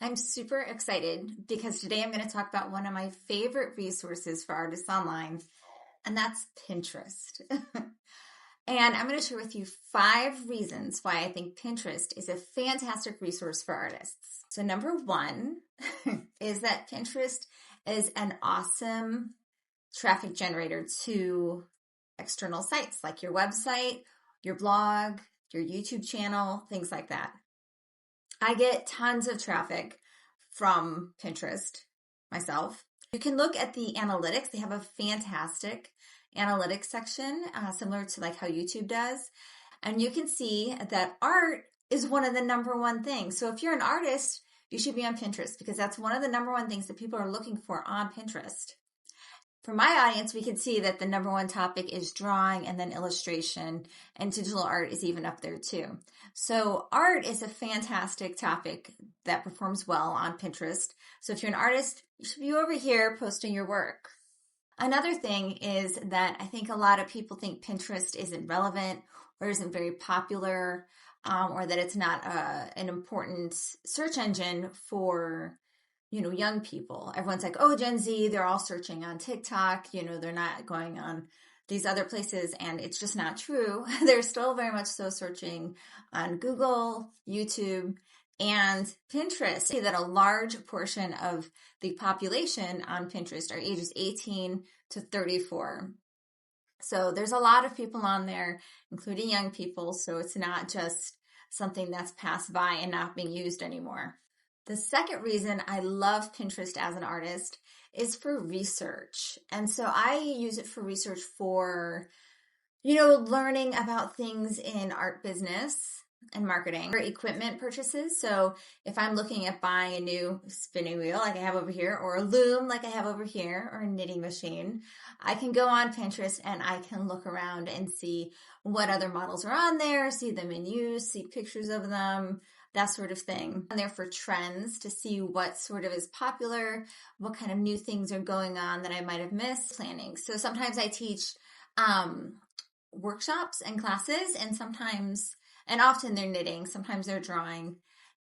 I'm super excited because today I'm going to talk about one of my favorite resources for artists online, and that's Pinterest. And I'm going to share with you 5 reasons why I think Pinterest is a fantastic resource for artists. So number 1 is that Pinterest is an awesome traffic generator to external sites like your website, your blog, your YouTube channel, things like that. I get tons of traffic from Pinterest myself. You can look at the analytics. They have a fantastic analytics section, similar to like how YouTube does. And you can see that art is one of the number 1 things. So if you're an artist, you should be on Pinterest because that's one of the number 1 things that people are looking for on Pinterest. For my audience, we can see that the number 1 topic is drawing and then illustration, and digital art is even up there too. So art is a fantastic topic that performs well on Pinterest. So if you're an artist, you should be over here posting your work. Another thing is that I think a lot of people think Pinterest isn't relevant or isn't very popular, or that it's not an important search engine for young people. Everyone's like, oh, Gen Z, they're all searching on TikTok. They're not going on these other places. And it's just not true. They're still very much so searching on Google, YouTube, and Pinterest. See that a large portion of the population on Pinterest are ages 18 to 34. So there's a lot of people on there, including young people. So it's not just something that's passed by and not being used anymore. The second reason I love Pinterest as an artist is for research. And so I use it for research for, learning about things in art business and marketing or equipment purchases. So if I'm looking at buying a new spinning wheel like I have over here, or a loom like I have over here, or a knitting machine, I can go on Pinterest and I can look around and see what other models are on there, see them in use, see pictures of them, that sort of thing. I'm there for trends to see what sort of is popular, what kind of new things are going on that I might have missed. Planning. So sometimes I teach workshops and classes, and often they're knitting, sometimes they're drawing.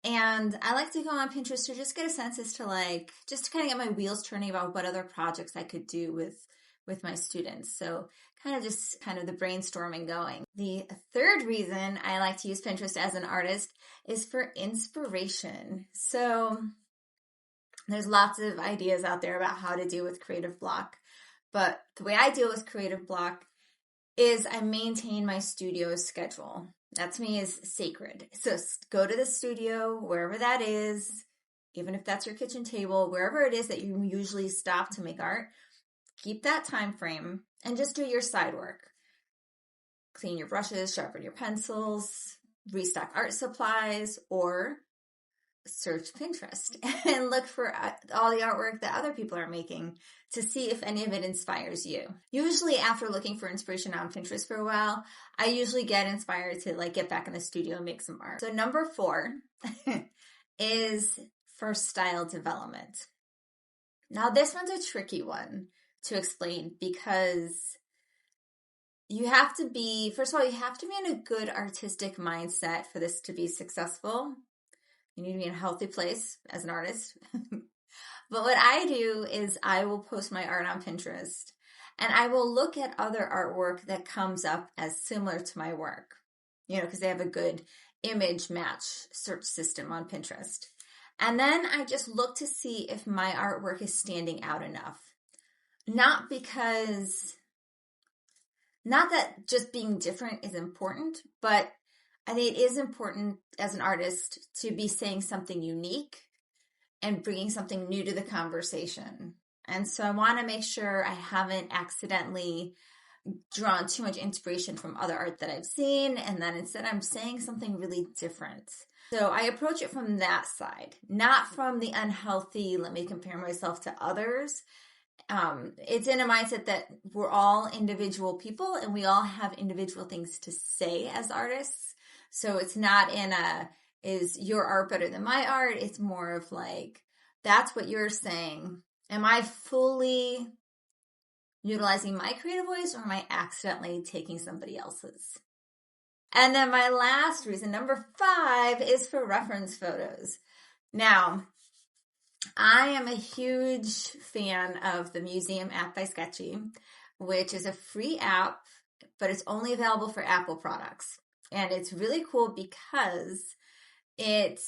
And I like to go on Pinterest to just get a sense as to just to kind of get my wheels turning about what other projects I could do with my students. So kind of the brainstorming going. The third reason I like to use Pinterest as an artist is for inspiration. So there's lots of ideas out there about how to deal with creative block. But the way I deal with creative block is I maintain my studio schedule. That to me is sacred. So go to the studio, wherever that is, even if that's your kitchen table, wherever it is that you usually stop to make art, keep that time frame and just do your side work. Clean your brushes, sharpen your pencils, restock art supplies, or search Pinterest and look for all the artwork that other people are making to see if any of it inspires you. Usually after looking for inspiration on Pinterest for a while, I usually get inspired to get back in the studio and make some art. So number 4 is for style development. Now this one's a tricky one to explain because you have to be, first of all, you have to be in a good artistic mindset for this to be successful. You need to be in a healthy place as an artist. But what I do is I will post my art on Pinterest and I will look at other artwork that comes up as similar to my work, because they have a good image match search system on Pinterest. And then I just look to see if my artwork is standing out enough. Not that just being different is important, but I think it is important as an artist to be saying something unique and bringing something new to the conversation. And so I want to make sure I haven't accidentally drawn too much inspiration from other art that I've seen, and then instead I'm saying something really different. So I approach it from that side, not from the unhealthy, let me compare myself to others. It's in a mindset that we're all individual people and we all have individual things to say as artists. So it's not is your art better than my art? It's more of that's what you're saying. Am I fully utilizing my creative voice, or am I accidentally taking somebody else's? And then my last reason, number 5, is for reference photos. Now, I am a huge fan of the Museum app by Sketchy, which is a free app, but it's only available for Apple products. And it's really cool because it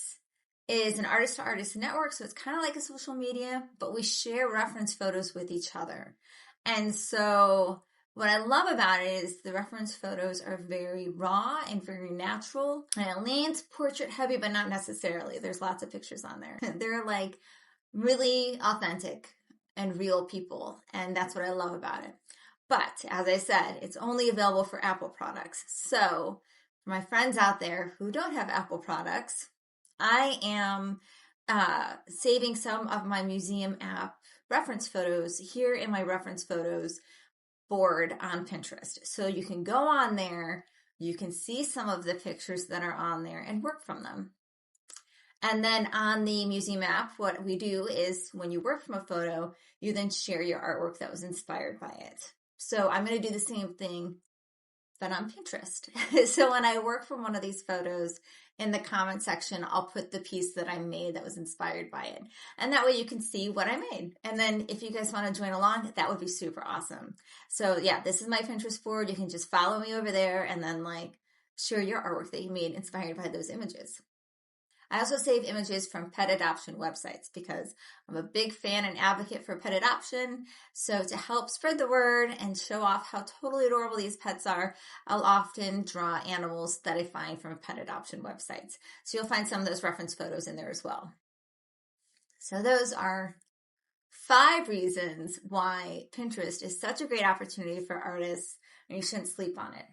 is an artist to artist network. So it's kind of like a social media, but we share reference photos with each other. And so what I love about it is the reference photos are very raw and very natural. And it leans portrait heavy, but not necessarily. There's lots of pictures on there. They're like really authentic and real people. And that's what I love about it. But as I said, it's only available for Apple products. So for my friends out there who don't have Apple products, I am saving some of my museum app reference photos here in my reference photos board on Pinterest. So you can go on there, you can see some of the pictures that are on there and work from them. And then on the museum app, what we do is when you work from a photo, you then share your artwork that was inspired by it. So I'm going to do the same thing, but on Pinterest. So when I work from one of these photos, in the comment section, I'll put the piece that I made that was inspired by it. And that way you can see what I made. And then if you guys want to join along, that would be super awesome. So yeah, this is my Pinterest board. You can just follow me over there and then share your artwork that you made inspired by those images. I also save images from pet adoption websites because I'm a big fan and advocate for pet adoption. So to help spread the word and show off how totally adorable these pets are, I'll often draw animals that I find from pet adoption websites. So you'll find some of those reference photos in there as well. So those are 5 reasons why Pinterest is such a great opportunity for artists and you shouldn't sleep on it.